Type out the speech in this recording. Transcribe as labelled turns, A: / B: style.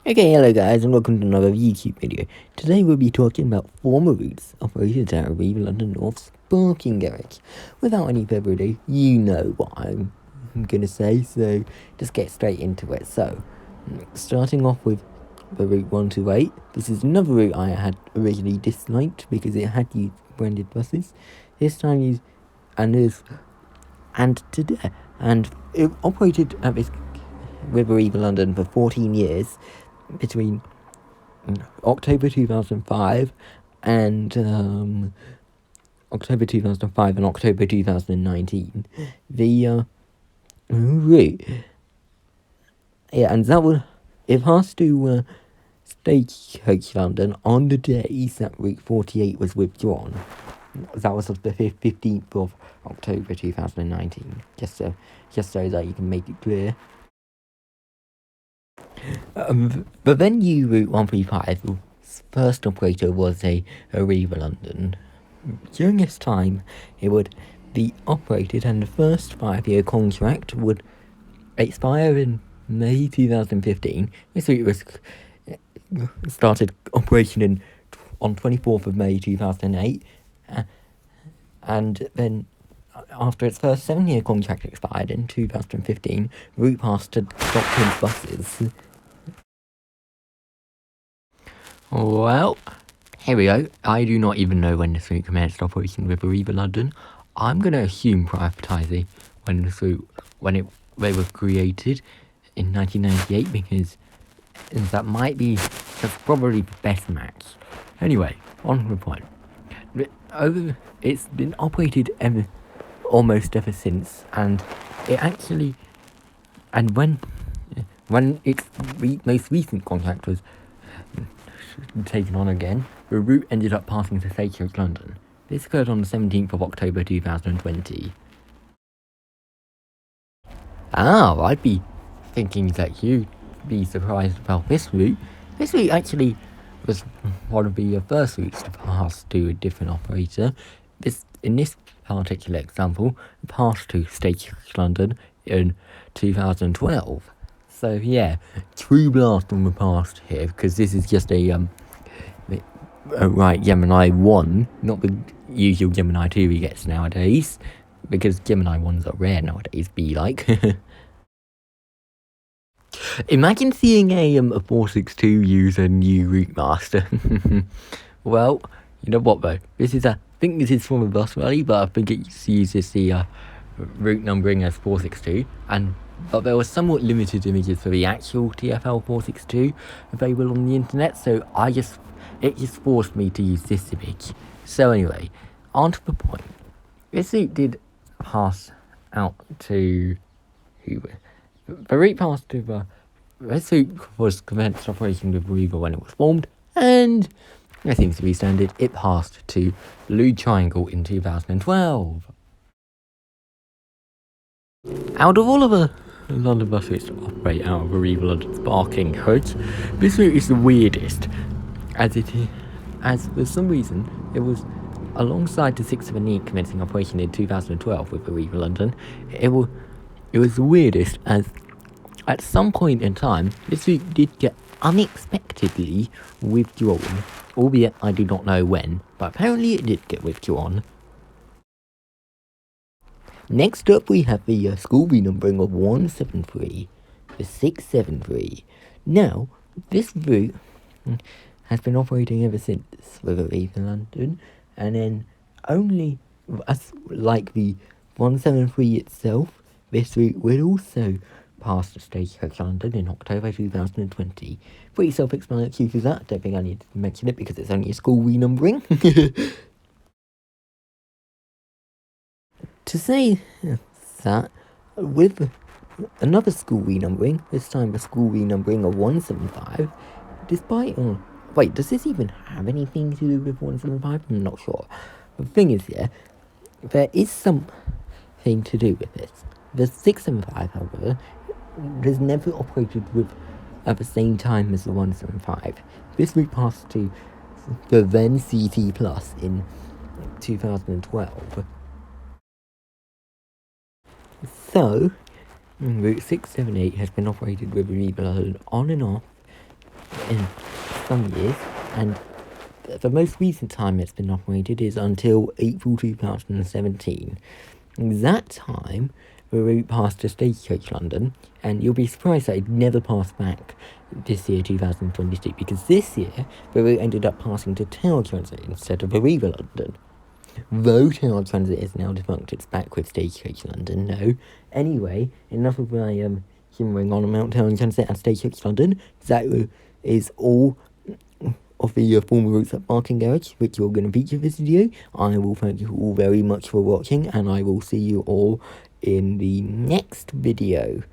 A: Okay, hello guys, and welcome to another YouTube video. Today we'll be talking about former routes operated at Arriva London North's parking garage. Without any further ado, you know what I'm gonna say, so just get straight into it. So, starting off with the route 128. This is another route I had originally disliked because it had used branded buses. This time used and it operated at this with Arriva London for 14 years. Between October 2005 and October 2005 and October 2019. The route, and it has to Stagecoach London on the days that Route 48 was withdrawn. That was the 15th of October 2019. Just so that you can make it clear. The venue Route 135's first operator was Arriva London. During this time, it would be operated, and the first 5-year contract would expire in May 2015. This route was started operation on 24th of May 2008, and then after its first 7-year contract expired in 2015, the route passed to Stockton's buses. Well, here we go. I do not even know when this route commenced operation with Arriva London. I'm going to assume privatizing when they were created in 1998, because that's probably the best match. Anyway, on to the point. It's been operated almost ever since, and when its most recent contract was taken on again, the route ended up passing to Stagecoach London. This occurred on the 17th of October 2020. I'd be thinking that you'd be surprised about this route. This route actually was one of the first routes to pass to a different operator. In this particular example, it passed to Stagecoach London in 2012. So yeah, true blast from the past here, because this is just a Gemini 1, not the usual Gemini 2 he gets nowadays, because Gemini 1s are rare nowadays, be like. Imagine seeing a 462 use a new route master. Well, you know what though, I think this is from a bus rally, but I think it uses the route numbering as 462, but there were somewhat limited images for the actual TFL 462 available on the internet, so it just forced me to use this image. So anyway, on to the point. This route did pass out to the route passed to this route was commenced operation with Arriva when it was formed, and it seems to be standard. It passed to Blue Triangle in 2012. Out of all of the London bus routes that operate out of Arriva London's parking garage, this route is the weirdest, as for some reason it was alongside the 678 commencing operation in 2012 with Arriva London. It was the weirdest, as at some point in time this route did get unexpectedly withdrawn, albeit I do not know when, but apparently it did get withdrawn. Next up, we have the school renumbering of 173, the 673. Now, this route has been operating ever since with Arriva London, and then only, like the 173 itself, this route will also pass to Stagecoach London in October 2020. Pretty self-explanatory for that. Don't think I need to mention it because it's only a school renumbering. To say that, with another school renumbering, this time the school renumbering of 175, wait, does this even have anything to do with 175? I'm not sure. The thing is, there is something to do with this. The 675, however, has never operated with at the same time as the 175. This route passed to the then CT Plus in 2012. So, Route 678 has been operated with Arriva London on and off in some years, and the most recent time it's been operated is until April 2017. That time, the route passed to Stagecoach London, and you'll be surprised that it never passed back this year, 2022, because this year, the route ended up passing to Tower Transit instead of Arriva London. Though Tower Transit is now defunct, it's back with Stagecoach London, no. Anyway, enough of my humoring on about Tower Transit and Stagecoach London. That is all of the former routes at Barking Garage, which you're going to feature this video. I will thank you all very much for watching, and I will see you all in the next video.